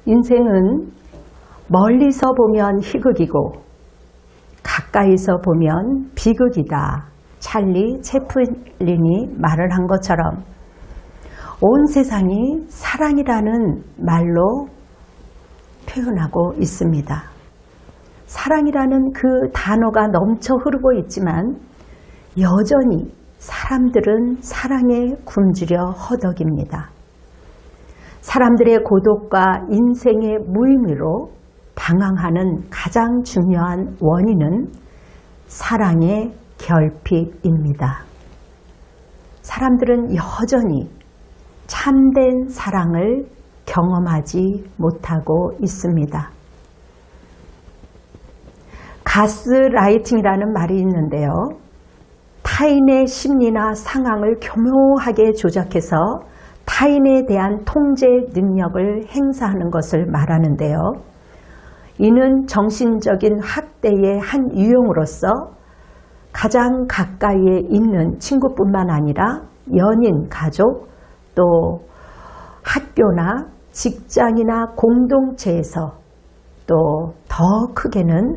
인생은 멀리서 보면 희극이고 가까이서 보면 비극이다. 찰리 채플린이 말을 한 것처럼 온 세상이 사랑이라는 말로 표현하고 있습니다. 사랑이라는 그 단어가 넘쳐 흐르고 있지만 여전히 사람들은 사랑에 굶주려 허덕입니다. 사람들의 고독과 인생의 무의미로 방황하는 가장 중요한 원인은 사랑의 결핍입니다. 사람들은 여전히 참된 사랑을 경험하지 못하고 있습니다. 가스라이팅이라는 말이 있는데요. 타인의 심리나 상황을 교묘하게 조작해서 타인에 대한 통제 능력을 행사하는 것을 말하는데요. 이는 정신적인 학대의 한 유형으로서 가장 가까이에 있는 친구뿐만 아니라 연인, 가족, 또 학교나 직장이나 공동체에서 또 더 크게는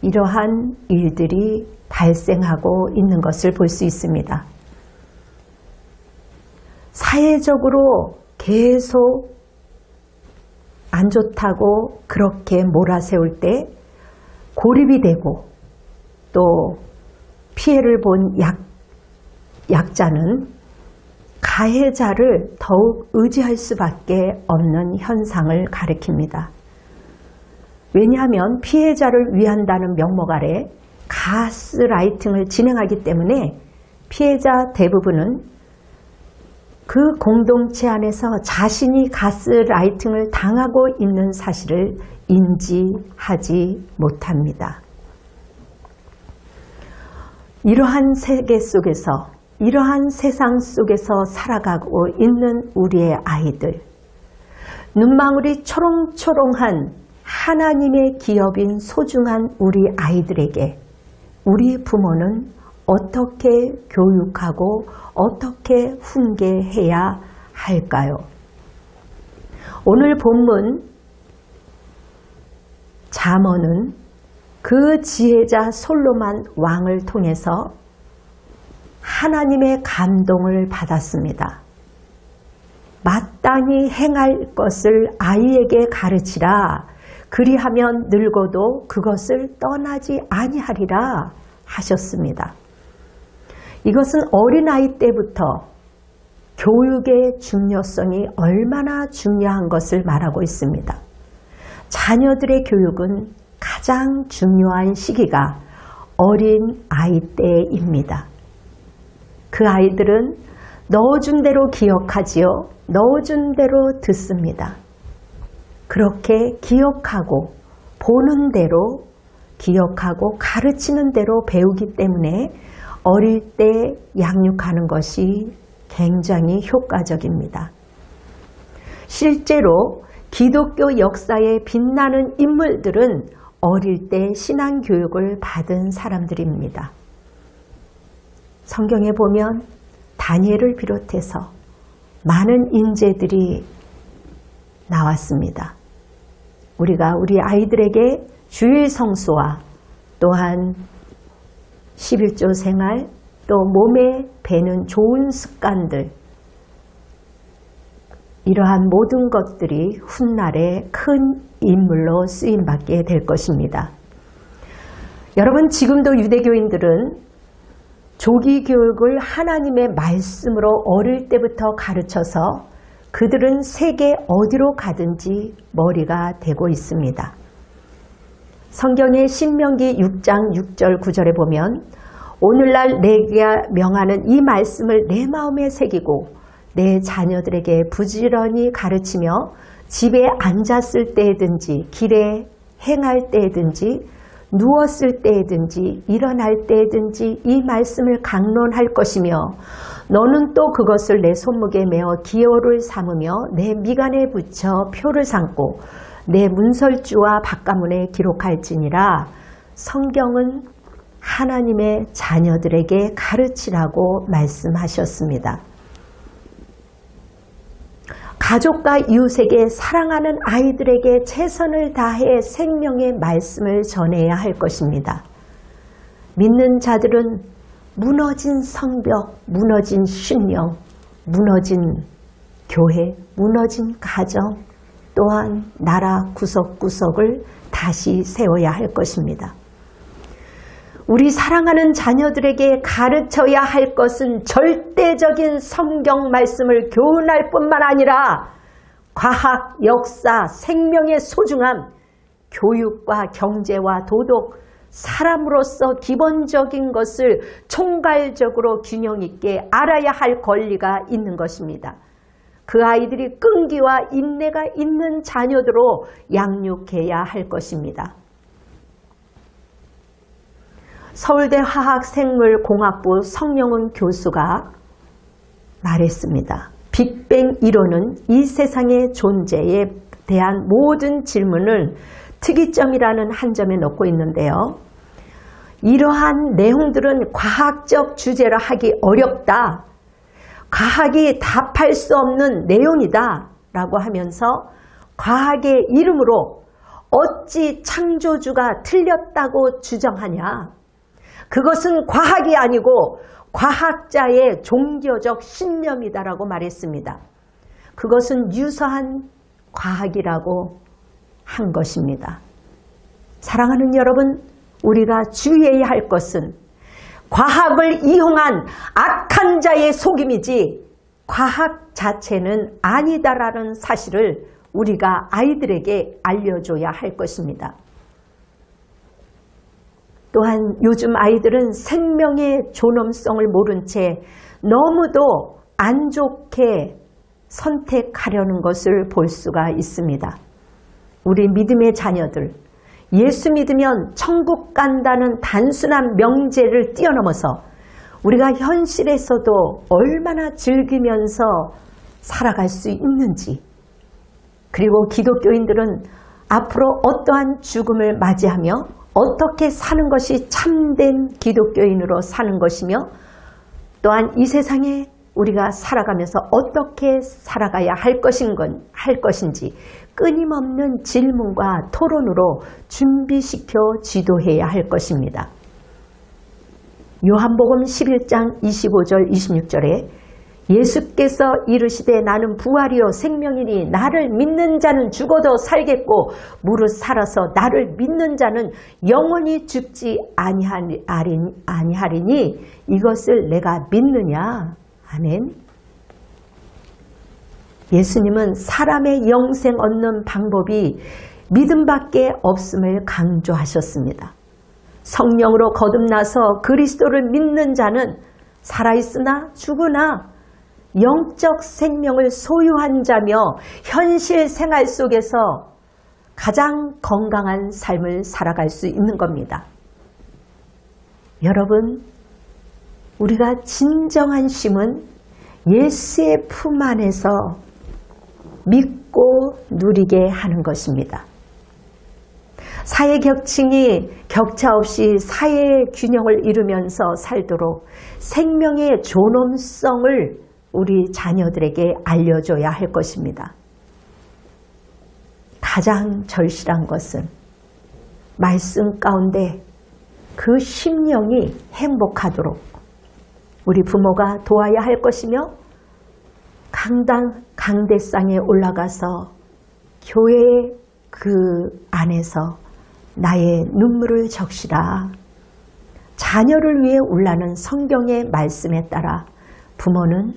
이러한 일들이 발생하고 있는 것을 볼 수 있습니다. 사회적으로 계속 안 좋다고 그렇게 몰아세울 때 고립이 되고 또 피해를 본 약자는 가해자를 더욱 의지할 수밖에 없는 현상을 가리킵니다. 왜냐하면 피해자를 위한다는 명목 아래 가스라이팅을 진행하기 때문에 피해자 대부분은 그 공동체 안에서 자신이 가스라이팅을 당하고 있는 사실을 인지하지 못합니다. 이러한 세계 속에서, 이러한 세상 속에서 살아가고 있는 우리의 아이들, 눈망울이 초롱초롱한 하나님의 기업인 소중한 우리 아이들에게 우리 부모는 어떻게 교육하고 어떻게 훈계해야 할까요? 오늘 본문 잠언은 그 지혜자 솔로몬 왕을 통해서 하나님의 감동을 받았습니다. 마땅히 행할 것을 아이에게 가르치라. 그리하면 늙어도 그것을 떠나지 아니하리라 하셨습니다. 이것은 어린아이 때부터 교육의 중요성이 얼마나 중요한 것을 말하고 있습니다. 자녀들의 교육은 가장 중요한 시기가 어린 아이 때입니다. 그 아이들은 넣어준 대로 기억하지요. 넣어준 대로 듣습니다. 그렇게 기억하고 보는 대로 기억하고 가르치는 대로 배우기 때문에 어릴 때 양육하는 것이 굉장히 효과적입니다. 실제로 기독교 역사에 빛나는 인물들은 어릴 때 신앙교육을 받은 사람들입니다. 성경에 보면 다니엘을 비롯해서 많은 인재들이 나왔습니다. 우리가 우리 아이들에게 주일 성수와 또한 11조 생활, 또 몸에 배는 좋은 습관들, 이러한 모든 것들이 훗날에 큰 인물로 쓰임받게 될 것입니다. 여러분, 지금도 유대교인들은 조기 교육을 하나님의 말씀으로 어릴 때부터 가르쳐서 그들은 세계 어디로 가든지 머리가 되고 있습니다. 성경의 신명기 6장 6절 9절에 보면 오늘날 내가 명하는 이 말씀을 내 마음에 새기고 내 자녀들에게 부지런히 가르치며 집에 앉았을 때든지 길에 행할 때든지 누웠을 때든지 일어날 때든지 이 말씀을 강론할 것이며 너는 또 그것을 내 손목에 메어 기호를 삼으며 내 미간에 붙여 표를 삼고 내 문설주와 바깥문에 기록할지니라. 성경은 하나님의 자녀들에게 가르치라고 말씀하셨습니다. 가족과 이웃에게 사랑하는 아이들에게 최선을 다해 생명의 말씀을 전해야 할 것입니다. 믿는 자들은 무너진 성벽, 무너진 신령, 무너진 교회, 무너진 가정, 또한 나라 구석구석을 다시 세워야 할 것입니다. 우리 사랑하는 자녀들에게 가르쳐야 할 것은 절대적인 성경 말씀을 교훈할 뿐만 아니라 과학, 역사, 생명의 소중함, 교육과 경제와 도덕, 사람으로서 기본적인 것을 총괄적으로 균형 있게 알아야 할 권리가 있는 것입니다. 그 아이들이 끈기와 인내가 있는 자녀들로 양육해야 할 것입니다. 서울대 화학생물공학부 성영훈 교수가 말했습니다. 빅뱅 이론은 이 세상의 존재에 대한 모든 질문을 특이점이라는 한 점에 놓고 있는데요. 이러한 내용들은 과학적 주제로 하기 어렵다. 과학이 답할 수 없는 내용이다 라고 하면서 과학의 이름으로 어찌 창조주가 틀렸다고 주장하냐. 그것은 과학이 아니고 과학자의 종교적 신념이다라고 말했습니다. 그것은 유사한 과학이라고 한 것입니다. 사랑하는 여러분, 우리가 주의해야 할 것은 과학을 이용한 악한 자의 속임이지 과학 자체는 아니다라는 사실을 우리가 아이들에게 알려줘야 할 것입니다. 또한 요즘 아이들은 생명의 존엄성을 모른 채 너무도 안 좋게 선택하려는 것을 볼 수가 있습니다. 우리 믿음의 자녀들, 예수 믿으면 천국 간다는 단순한 명제를 뛰어넘어서 우리가 현실에서도 얼마나 즐기면서 살아갈 수 있는지, 그리고 기독교인들은 앞으로 어떠한 죽음을 맞이하며 어떻게 사는 것이 참된 기독교인으로 사는 것이며, 또한 이 세상에 우리가 살아가면서 어떻게 살아가야 할 것인지 끊임없는 질문과 토론으로 준비시켜 지도해야 할 것입니다. 요한복음 11장 25절 26절에 예수께서 이르시되 나는 부활이요 생명이니 나를 믿는 자는 죽어도 살겠고 무릇 살아서 나를 믿는 자는 영원히 죽지 아니하리니 이것을 내가 믿느냐. 아멘. 예수님은 사람의 영생 얻는 방법이 믿음밖에 없음을 강조하셨습니다. 성령으로 거듭나서 그리스도를 믿는 자는 살아있으나 죽으나 영적 생명을 소유한 자며 현실 생활 속에서 가장 건강한 삶을 살아갈 수 있는 겁니다. 여러분, 우리가 진정한 쉼은 예수의 품 안에서 믿고 누리게 하는 것입니다. 사회 격층이 격차 없이 사회의 균형을 이루면서 살도록 생명의 존엄성을 우리 자녀들에게 알려줘야 할 것입니다. 가장 절실한 것은 말씀 가운데 그 심령이 행복하도록 우리 부모가 도와야 할 것이며, 강대상에 올라가서 교회의 그 안에서 나의 눈물을 적시라. 자녀를 위해 울라는 성경의 말씀에 따라 부모는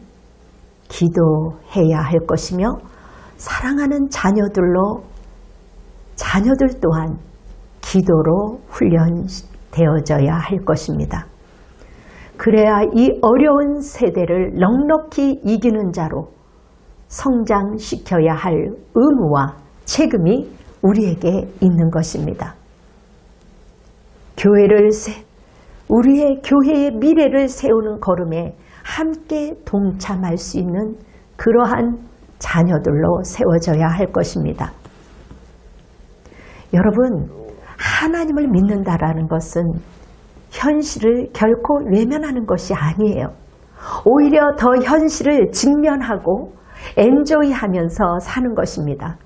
기도해야 할 것이며, 사랑하는 자녀들 또한 기도로 훈련되어져야 할 것입니다. 그래야 이 어려운 세대를 넉넉히 이기는 자로 성장시켜야 할 의무와 책임이 우리에게 있는 것입니다. 우리의 교회의 미래를 세우는 걸음에 함께 동참할 수 있는 그러한 자녀들로 세워져야 할 것입니다. 여러분, 하나님을 믿는다라는 것은 현실을 결코 외면하는 것이 아니에요. 오히려 더 현실을 직면하고 엔조이하면서 사는 것입니다.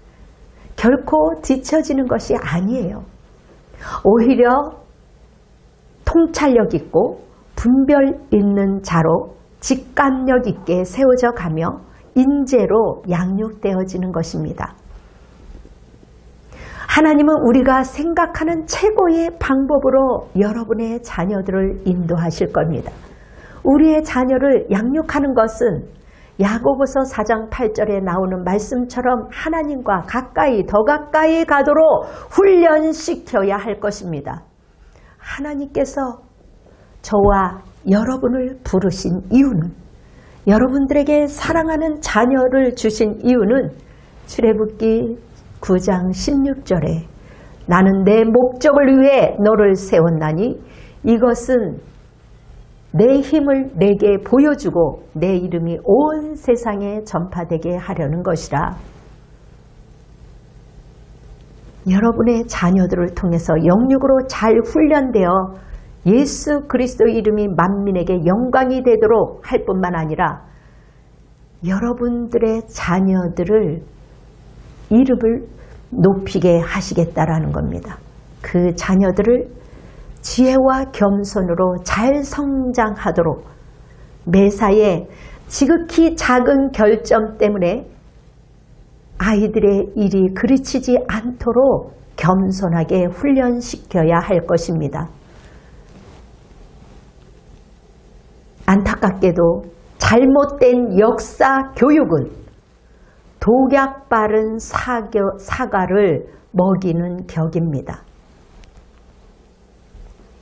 결코 뒤처지는 것이 아니에요. 오히려 통찰력 있고 분별 있는 자로 직감력 있게 세워져 가며 인재로 양육되어지는 것입니다. 하나님은 우리가 생각하는 최고의 방법으로 여러분의 자녀들을 인도하실 겁니다. 우리의 자녀를 양육하는 것은 야고보서 4장 8절에 나오는 말씀처럼 하나님과 가까이 더 가까이 가도록 훈련시켜야 할 것입니다. 하나님께서 저와 여러분을 부르신 이유는, 여러분들에게 사랑하는 자녀를 주신 이유는 출애굽기 9장 16절에 나는 내 목적을 위해 너를 세웠나니 이것은 내 힘을 내게 보여주고 내 이름이 온 세상에 전파되게 하려는 것이라. 여러분의 자녀들을 통해서 영육으로 잘 훈련되어 예수 그리스도의 이름이 만민에게 영광이 되도록 할 뿐만 아니라 여러분들의 자녀들을 이름을 높이게 하시겠다라는 겁니다. 그 자녀들을 지혜와 겸손으로 잘 성장하도록 매사에 지극히 작은 결점 때문에 아이들의 일이 그르치지 않도록 겸손하게 훈련시켜야 할 것입니다. 안타깝게도 잘못된 역사 교육은 독약 바른 사과를 먹이는 격입니다.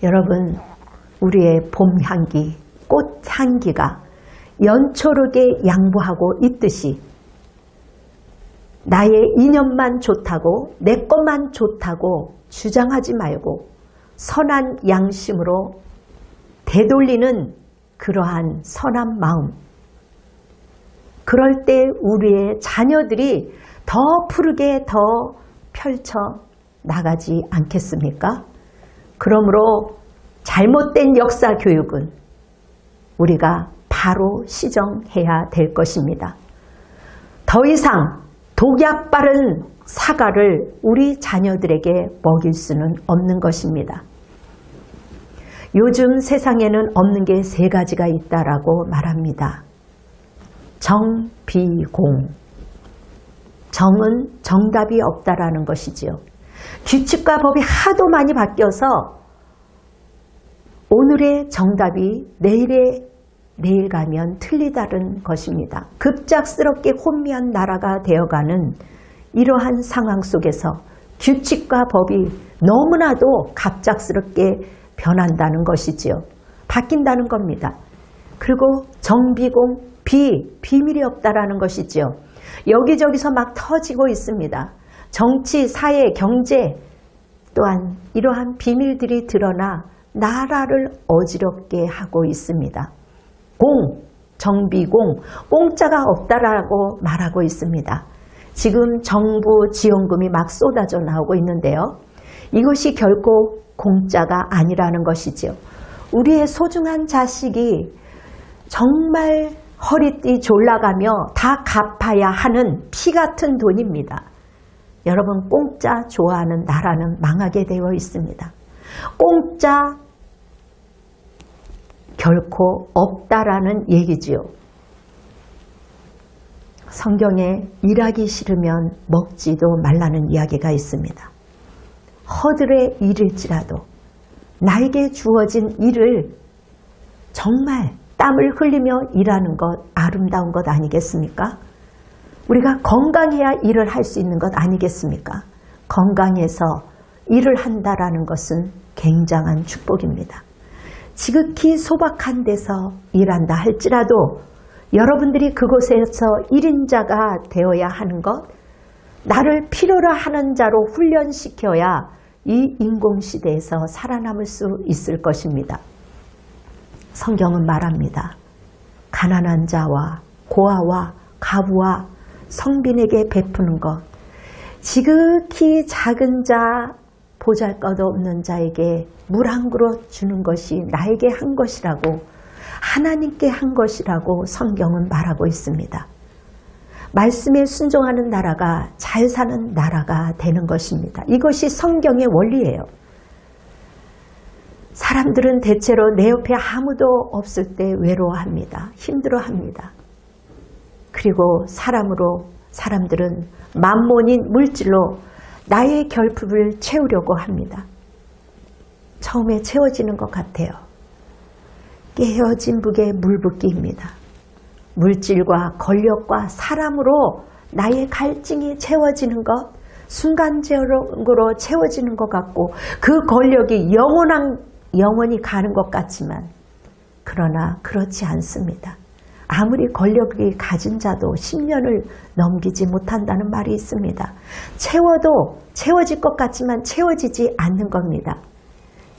여러분, 우리의 봄 향기, 꽃 향기가 연초록에 양보하고 있듯이 나의 인연만 좋다고 내 것만 좋다고 주장하지 말고 선한 양심으로 되돌리는 그러한 선한 마음, 그럴 때 우리의 자녀들이 더 푸르게 더 펼쳐 나가지 않겠습니까? 그러므로 잘못된 역사 교육은 우리가 바로 시정해야 될 것입니다. 더 이상 독약 바른 사과를 우리 자녀들에게 먹일 수는 없는 것입니다. 요즘 세상에는 없는 게 3가지가 있다라고 말합니다. 정, 비, 공. 정은 정답이 없다라는 것이지요. 규칙과 법이 하도 많이 바뀌어서 오늘의 정답이 내일 가면 틀리다는 것입니다. 급작스럽게 혼미한 나라가 되어가는 이러한 상황 속에서 규칙과 법이 너무나도 갑작스럽게 변한다는 것이지요. 바뀐다는 겁니다. 그리고 정비공, 비밀이 없다라는 것이지요. 여기저기서 막 터지고 있습니다. 정치, 사회, 경제 또한 이러한 비밀들이 드러나 나라를 어지럽게 하고 있습니다. 공, 정비공, 공짜가 없다라고 말하고 있습니다. 지금 정부 지원금이 막 쏟아져 나오고 있는데요. 이것이 결코 공짜가 아니라는 것이죠. 우리의 소중한 자식이 정말 허리띠 졸라가며 다 갚아야 하는 피 같은 돈입니다. 여러분, 공짜 좋아하는 나라는 망하게 되어 있습니다. 공짜 결코 없다라는 얘기지요. 성경에 일하기 싫으면 먹지도 말라는 이야기가 있습니다. 허들의 일일지라도 나에게 주어진 일을 정말 땀을 흘리며 일하는 것 아름다운 것 아니겠습니까? 우리가 건강해야 일을 할 수 있는 것 아니겠습니까? 건강해서 일을 한다라는 것은 굉장한 축복입니다. 지극히 소박한 데서 일한다 할지라도 여러분들이 그곳에서 1인자가 되어야 하는 것, 나를 필요로 하는 자로 훈련시켜야 이 인공시대에서 살아남을 수 있을 것입니다. 성경은 말합니다. 가난한 자와 고아와 가부와 성빈에게 베푸는 것, 지극히 작은 자, 보잘것없는 자에게 물 한 그릇 주는 것이 나에게 한 것이라고, 하나님께 한 것이라고 성경은 말하고 있습니다. 말씀에 순종하는 나라가 잘 사는 나라가 되는 것입니다. 이것이 성경의 원리예요. 사람들은 대체로 내 옆에 아무도 없을 때 외로워합니다. 힘들어합니다. 그리고 사람들은 만몬인 물질로 나의 결핍을 채우려고 합니다. 처음에 채워지는 것 같아요. 깨어진 북에 물붓기입니다. 물질과 권력과 사람으로 나의 갈증이 채워지는 것, 순간적으로 채워지는 것 같고 그 권력이 영원히 가는 것 같지만 그러나 그렇지 않습니다. 아무리 권력이 가진 자도 10년을 넘기지 못한다는 말이 있습니다. 채워도 채워질 것 같지만 채워지지 않는 겁니다.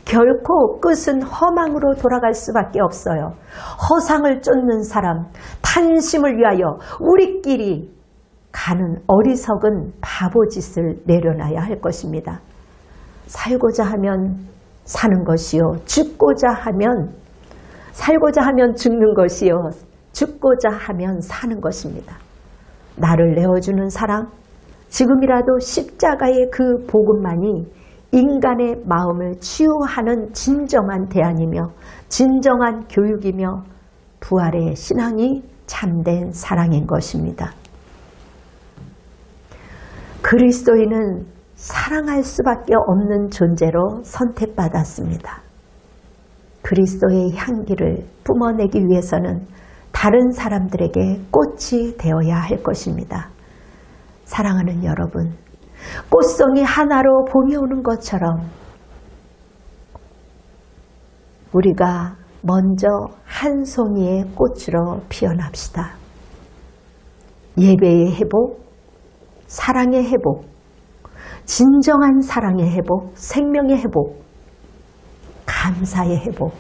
결코 끝은 허망으로 돌아갈 수밖에 없어요. 허상을 쫓는 사람, 탐심을 위하여 우리끼리 가는 어리석은 바보짓을 내려놔야 할 것입니다. 살고자 하면 사는 것이요, 살고자 하면 죽는 것이요, 죽고자 하면 사는 것입니다. 나를 내어주는 사랑, 지금이라도 십자가의 그 복음만이 인간의 마음을 치유하는 진정한 대안이며 진정한 교육이며 부활의 신앙이 참된 사랑인 것입니다. 그리스도인은 사랑할 수밖에 없는 존재로 선택받았습니다. 그리스도의 향기를 뿜어내기 위해서는 다른 사람들에게 꽃이 되어야 할 것입니다. 사랑하는 여러분, 꽃송이 하나로 봄이 오는 것처럼 우리가 먼저 한 송이의 꽃으로 피어납시다. 예배의 회복, 사랑의 회복, 진정한 사랑의 회복, 생명의 회복, 감사의 회복,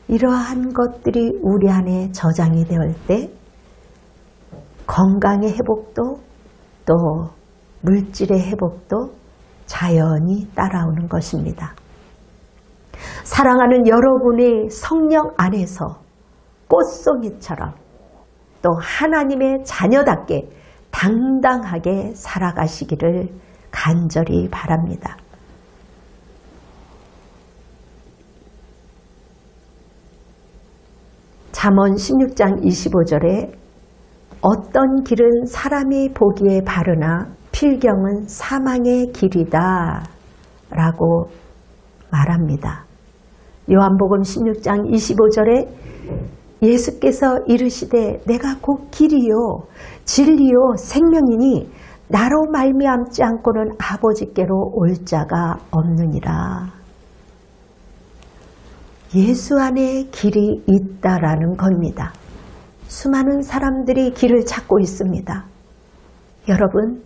이러한 것들이 우리 안에 저장이 되을 때 건강의 회복도 또 물질의 회복도 자연히 따라오는 것입니다. 사랑하는 여러분의 성령 안에서 꽃송이처럼 또 하나님의 자녀답게 당당하게 살아가시기를 간절히 바랍니다. 잠언 16장 25절에 어떤 길은 사람이 보기에 바르나 필경은 사망의 길이다 라고 말합니다. 요한복음 16장 25절에 예수께서 이르시되 내가 곧 길이요 진리요 생명이니 나로 말미암지 않고는 아버지께로 올 자가 없느니라. 예수 안에 길이 있다라는 겁니다. 수많은 사람들이 길을 찾고 있습니다. 여러분,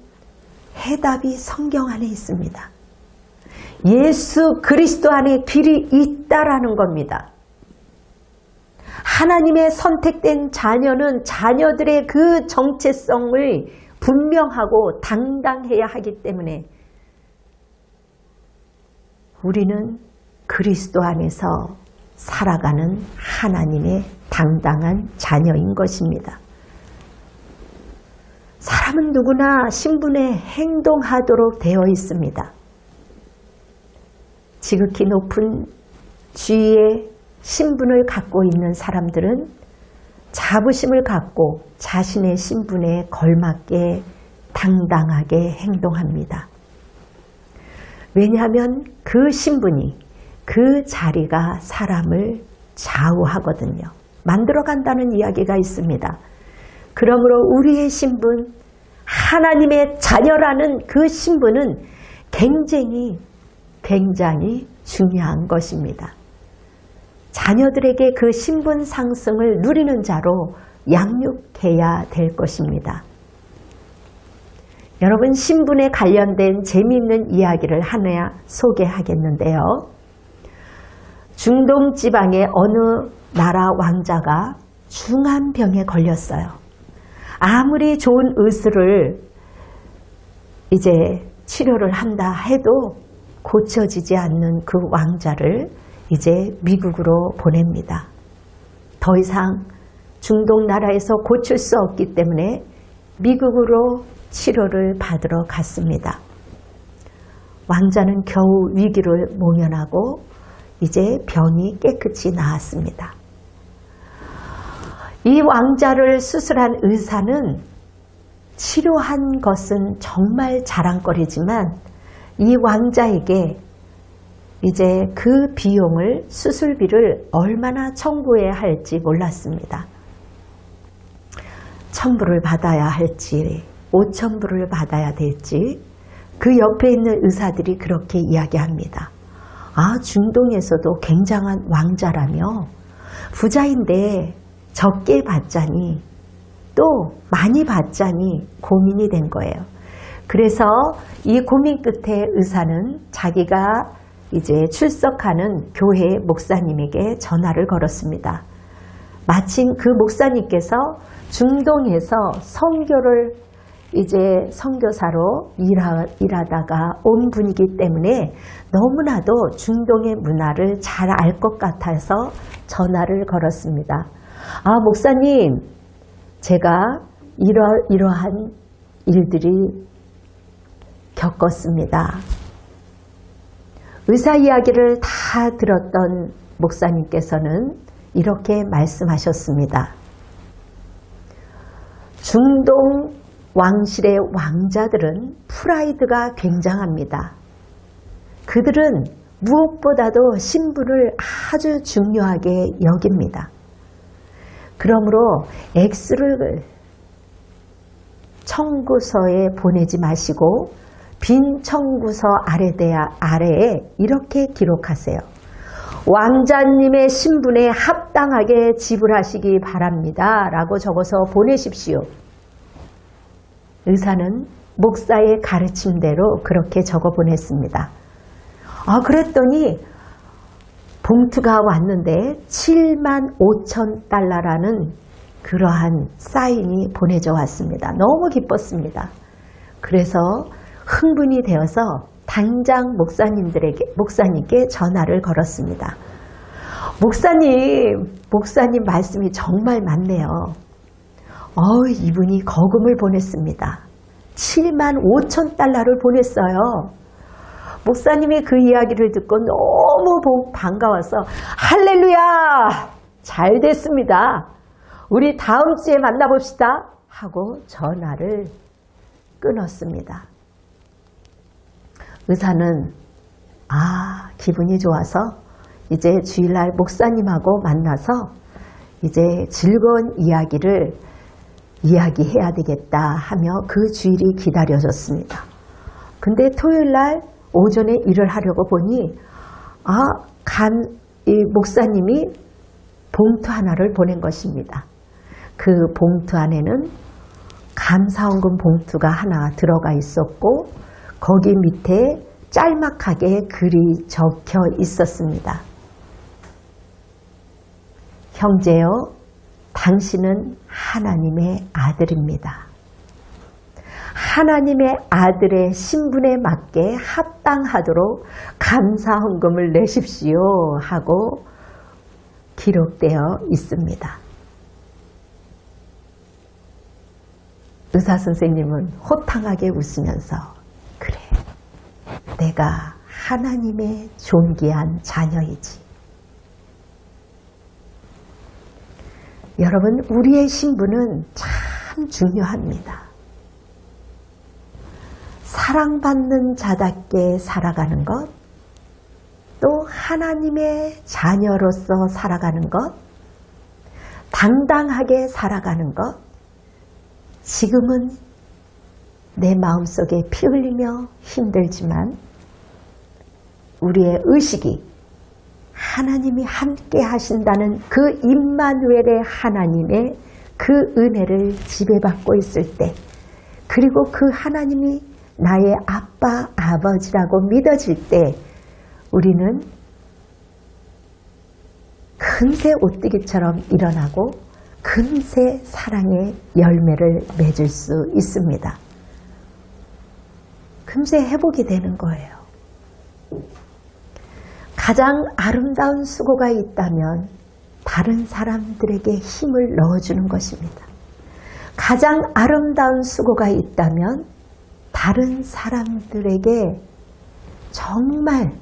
해답이 성경 안에 있습니다. 예수 그리스도 안에 길이 있다라는 겁니다. 하나님의 선택된 자녀는 자녀들의 그 정체성을 분명하고 당당해야 하기 때문에 우리는 그리스도 안에서 살아가는 하나님의 당당한 자녀인 것입니다. 사람은 누구나 신분에 행동하도록 되어 있습니다. 지극히 높은 지위의 신분을 갖고 있는 사람들은 자부심을 갖고 자신의 신분에 걸맞게 당당하게 행동합니다. 왜냐하면 그 신분이, 그 자리가 사람을 좌우하거든요. 만들어간다는 이야기가 있습니다. 그러므로 우리의 신분, 하나님의 자녀라는 그 신분은 굉장히 중요한 것입니다. 자녀들에게 그 신분 상승을 누리는 자로 양육해야 될 것입니다. 여러분, 신분에 관련된 재미있는 이야기를 하나 소개하겠는데요. 중동 지방의 어느 나라 왕자가 중한 병에 걸렸어요. 아무리 좋은 의술을 이제 치료를 한다 해도 고쳐지지 않는 그 왕자를 이제 미국으로 보냅니다. 더 이상 중동 나라에서 고칠 수 없기 때문에 미국으로 치료를 받으러 갔습니다. 왕자는 겨우 위기를 모면하고 이제 병이 깨끗이 나았습니다. 이 왕자를 수술한 의사는 치료한 것은 정말 자랑거리지만 이 왕자에게 이제 그 비용을, 수술비를 얼마나 청구해야 할지 몰랐습니다. 1,000불을 받아야 할지 5,000불을 받아야 될지 그 옆에 있는 의사들이 그렇게 이야기합니다. 아, 중동에서도 굉장한 왕자라며 부자인데 적게 받자니 또 많이 받자니 고민이 된 거예요. 그래서 이 고민 끝에 의사는 자기가 이제 출석하는 교회 목사님에게 전화를 걸었습니다. 마침 그 목사님께서 중동에서 선교를 이제 선교사로 일하다가 온 분이기 때문에 너무나도 중동의 문화를 잘 알 것 같아서 전화를 걸었습니다. 아, 목사님, 제가 이러한 일들이 겪었습니다. 의사 이야기를 다 들었던 목사님께서는 이렇게 말씀하셨습니다. 중동 왕실의 왕자들은 프라이드가 굉장합니다. 그들은 무엇보다도 신분을 아주 중요하게 여깁니다. 그러므로 X를 청구서에 보내지 마시고 빈 청구서 아래에 이렇게 기록하세요. 왕자님의 신분에 합당하게 지불하시기 바랍니다. 라고 적어서 보내십시오. 의사는 목사의 가르침대로 그렇게 적어 보냈습니다. 아, 그랬더니 봉투가 왔는데 75,000달러라는 그러한 사인이 보내져 왔습니다. 너무 기뻤습니다. 그래서 흥분이 되어서 당장 목사님께 전화를 걸었습니다. 목사님 말씀이 정말 맞네요. 이분이 거금을 보냈습니다. 75,000달러를 보냈어요. 목사님이 그 이야기를 듣고 너무 반가워서 할렐루야! 잘 됐습니다. 우리 다음 주에 만나봅시다. 하고 전화를 끊었습니다. 의사는 기분이 좋아서 이제 주일날 목사님하고 만나서 이제 즐거운 이야기를 이야기해야 되겠다 하며 그 주일이 기다려졌습니다. 근데 토요일날 오전에 일을 하려고 보니 이 목사님이 봉투 하나를 보낸 것입니다. 그 봉투 안에는 감사원금 봉투가 하나 들어가 있었고 거기 밑에 짤막하게 글이 적혀 있었습니다. 형제여, 당신은 하나님의 아들입니다. 하나님의 아들의 신분에 맞게 합당하도록 감사헌금을 내십시오 하고 기록되어 있습니다. 의사선생님은 호탕하게 웃으면서 그래, 내가 하나님의 존귀한 자녀이지. 여러분, 우리의 신분은 참 중요합니다. 사랑받는 자답게 살아가는 것, 또 하나님의 자녀로서 살아가는 것, 당당하게 살아가는 것, 지금은 내 마음속에 피 흘리며 힘들지만 우리의 의식이 하나님이 함께 하신다는 그 임마누엘의 하나님의 그 은혜를 지배받고 있을 때, 그리고 그 하나님이 나의 아빠, 아버지라고 믿어질 때 우리는 금세 오뜨기처럼 일어나고 금세 사랑의 열매를 맺을 수 있습니다. 금세 회복이 되는 거예요. 가장 아름다운 수고가 있다면 다른 사람들에게 힘을 넣어주는 것입니다. 가장 아름다운 수고가 있다면 다른 사람들에게 정말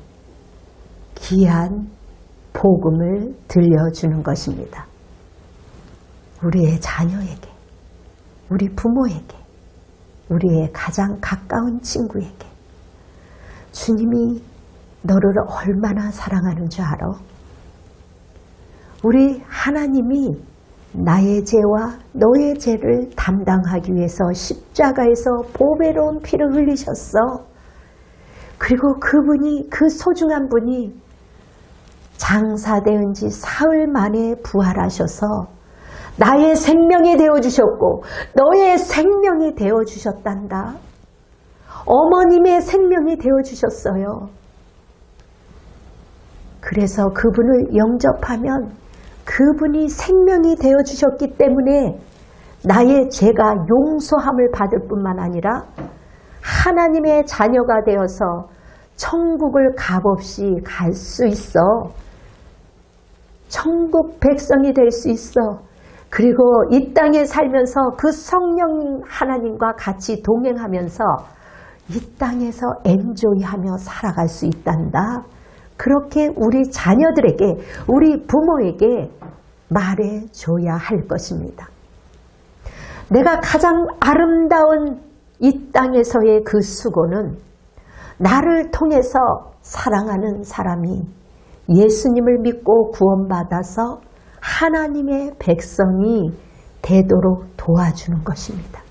귀한 복음을 들려주는 것입니다. 우리의 자녀에게, 우리 부모에게, 우리의 가장 가까운 친구에게 주님이 너를 얼마나 사랑하는 줄 알아? 우리 하나님이 나의 죄와 너의 죄를 담당하기 위해서 십자가에서 보배로운 피를 흘리셨어. 그리고 그분이, 그 소중한 분이 장사되은 지 사흘 만에 부활하셔서 나의 생명이 되어주셨고 너의 생명이 되어주셨단다. 어머님의 생명이 되어주셨어요. 그래서 그분을 영접하면 그분이 생명이 되어주셨기 때문에 나의 죄가 용서함을 받을 뿐만 아니라 하나님의 자녀가 되어서 천국을 값없이 갈 수 있어. 천국 백성이 될 수 있어. 그리고 이 땅에 살면서 그 성령 하나님과 같이 동행하면서 이 땅에서 엔조이하며 살아갈 수 있단다. 그렇게 우리 자녀들에게, 우리 부모에게 말해줘야 할 것입니다. 내가 가장 아름다운 이 땅에서의 그 수고는 나를 통해서 사랑하는 사람이 예수님을 믿고 구원받아서 하나님의 백성이 되도록 도와주는 것입니다.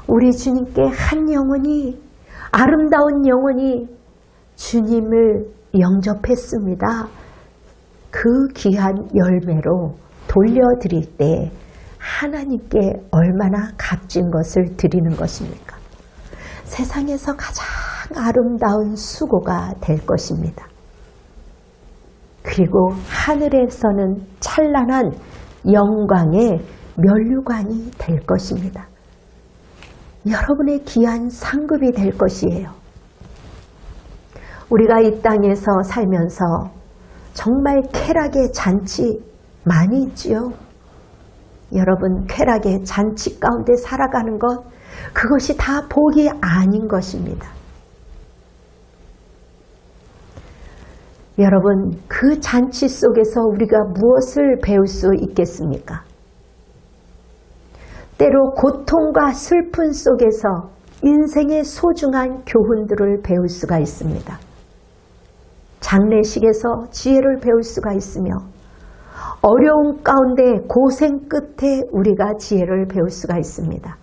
우리 주님께 한 영혼이, 아름다운 영혼이 주님을 영접했습니다. 그 귀한 열매로 돌려드릴 때 하나님께 얼마나 값진 것을 드리는 것입니까? 세상에서 가장 아름다운 수고가 될 것입니다. 그리고 하늘에서는 찬란한 영광의 면류관이 될 것입니다. 여러분의 귀한 상급이 될 것이에요. 우리가 이 땅에서 살면서 정말 쾌락의 잔치 많이 있지요. 여러분, 쾌락의 잔치 가운데 살아가는 것, 그것이 다 복이 아닌 것입니다. 여러분, 그 잔치 속에서 우리가 무엇을 배울 수 있겠습니까? 때로 고통과 슬픔 속에서 인생의 소중한 교훈들을 배울 수가 있습니다. 장례식에서 지혜를 배울 수가 있으며 어려운 가운데 고생 끝에 우리가 지혜를 배울 수가 있습니다.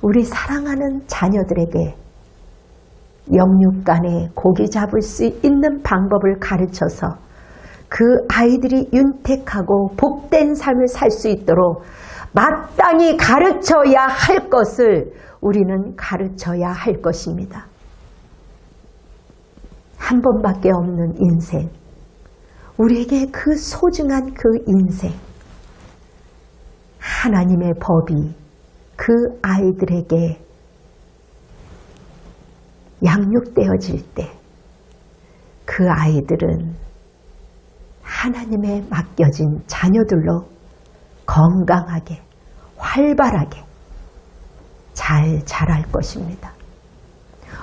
우리 사랑하는 자녀들에게 영육간에 고기 잡을 수 있는 방법을 가르쳐서 그 아이들이 윤택하고 복된 삶을 살 수 있도록 마땅히 가르쳐야 할 것을 우리는 가르쳐야 할 것입니다. 한 번밖에 없는 인생, 우리에게 그 소중한 그 인생, 하나님의 법이 그 아이들에게 양육되어질 때 그 아이들은 하나님의 맡겨진 자녀들로 건강하게, 활발하게 잘 자랄 것입니다.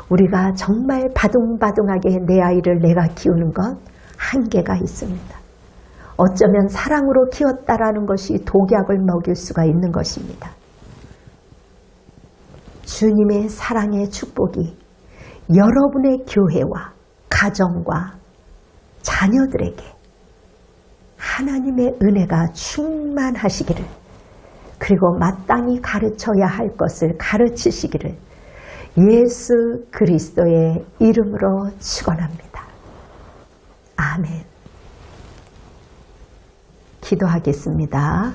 우리가 정말 바둥바둥하게 내 아이를 내가 키우는 건 한계가 있습니다. 어쩌면 사랑으로 키웠다라는 것이 독약을 먹일 수가 있는 것입니다. 주님의 사랑의 축복이 여러분의 교회와 가정과 자녀들에게 하나님의 은혜가 충만하시기를, 그리고 마땅히 가르쳐야 할 것을 가르치시기를 예수 그리스도의 이름으로 축원합니다. 아멘. 기도하겠습니다.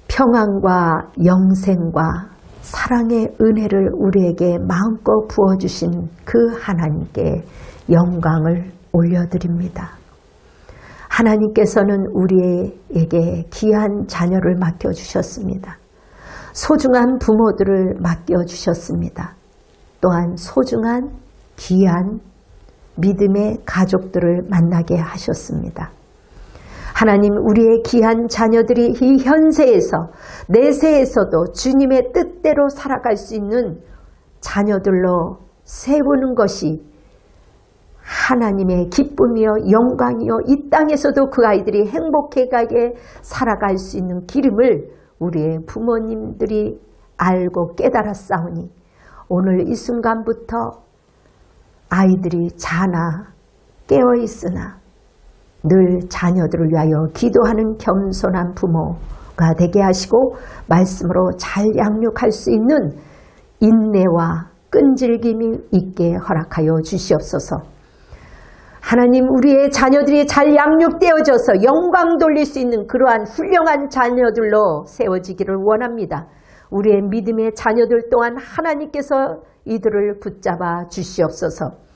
평안과 영생과 사랑의 은혜를 우리에게 마음껏 부어주신 그 하나님께 영광을 올려드립니다. 하나님께서는 우리에게 귀한 자녀를 맡겨주셨습니다. 소중한 부모들을 맡겨주셨습니다. 또한 소중한 귀한 믿음의 가족들을 만나게 하셨습니다. 하나님, 우리의 귀한 자녀들이 이 현세에서 내세에서도 주님의 뜻대로 살아갈 수 있는 자녀들로 세우는 것이 하나님의 기쁨이요 영광이요 이 땅에서도 그 아이들이 행복하게 살아갈 수 있는 기름을 우리의 부모님들이 알고 깨달았사오니 오늘 이 순간부터 아이들이 자나 깨어있으나 늘 자녀들을 위하여 기도하는 겸손한 부모가 되게 하시고 말씀으로 잘 양육할 수 있는 인내와 끈질김이 있게 허락하여 주시옵소서. 하나님, 우리의 자녀들이 잘 양육되어져서 영광 돌릴 수 있는 그러한 훌륭한 자녀들로 세워지기를 원합니다. 우리의 믿음의 자녀들 또한 하나님께서 이들을 붙잡아 주시옵소서.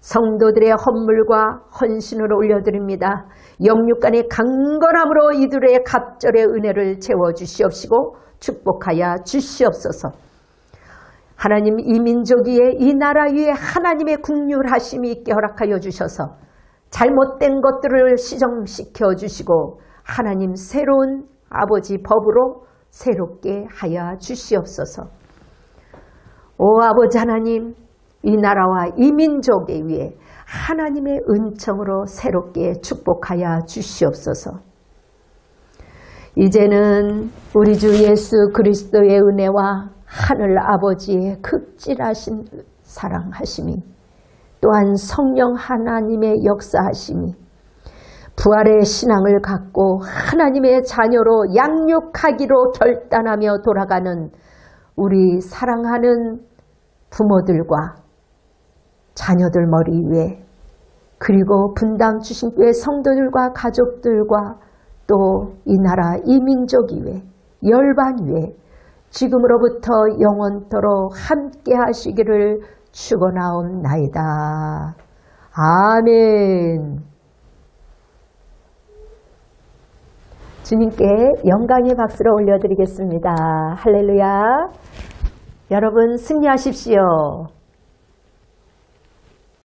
성도들의 헌물과 헌신을 올려드립니다. 영육간의 강건함으로 이들의 갑절의 은혜를 채워주시옵시고 축복하여 주시옵소서. 하나님, 이 민족 위에 이 나라 위에 하나님의 긍휼하심이 있게 허락하여 주셔서 잘못된 것들을 시정시켜 주시고 하나님 새로운 아버지 법으로 새롭게 하여 주시옵소서. 오 아버지 하나님, 이 나라와 이 민족에 위해 하나님의 은총으로 새롭게 축복하여 주시옵소서. 이제는 우리 주 예수 그리스도의 은혜와 하늘 아버지의 극진하신 사랑하심이 또한 성령 하나님의 역사하심이 부활의 신앙을 갖고 하나님의 자녀로 양육하기로 결단하며 돌아가는 우리 사랑하는 부모들과 자녀들 머리 위에 그리고 분당 주신교회 성도들과 가족들과 또 이 나라 이 민족 위에 열반 위에 지금으로부터 영원토록 함께 하시기를 축원하옵나이다. 아멘. 주님께 영광의 박수를 올려드리겠습니다. 할렐루야. 여러분 승리하십시오.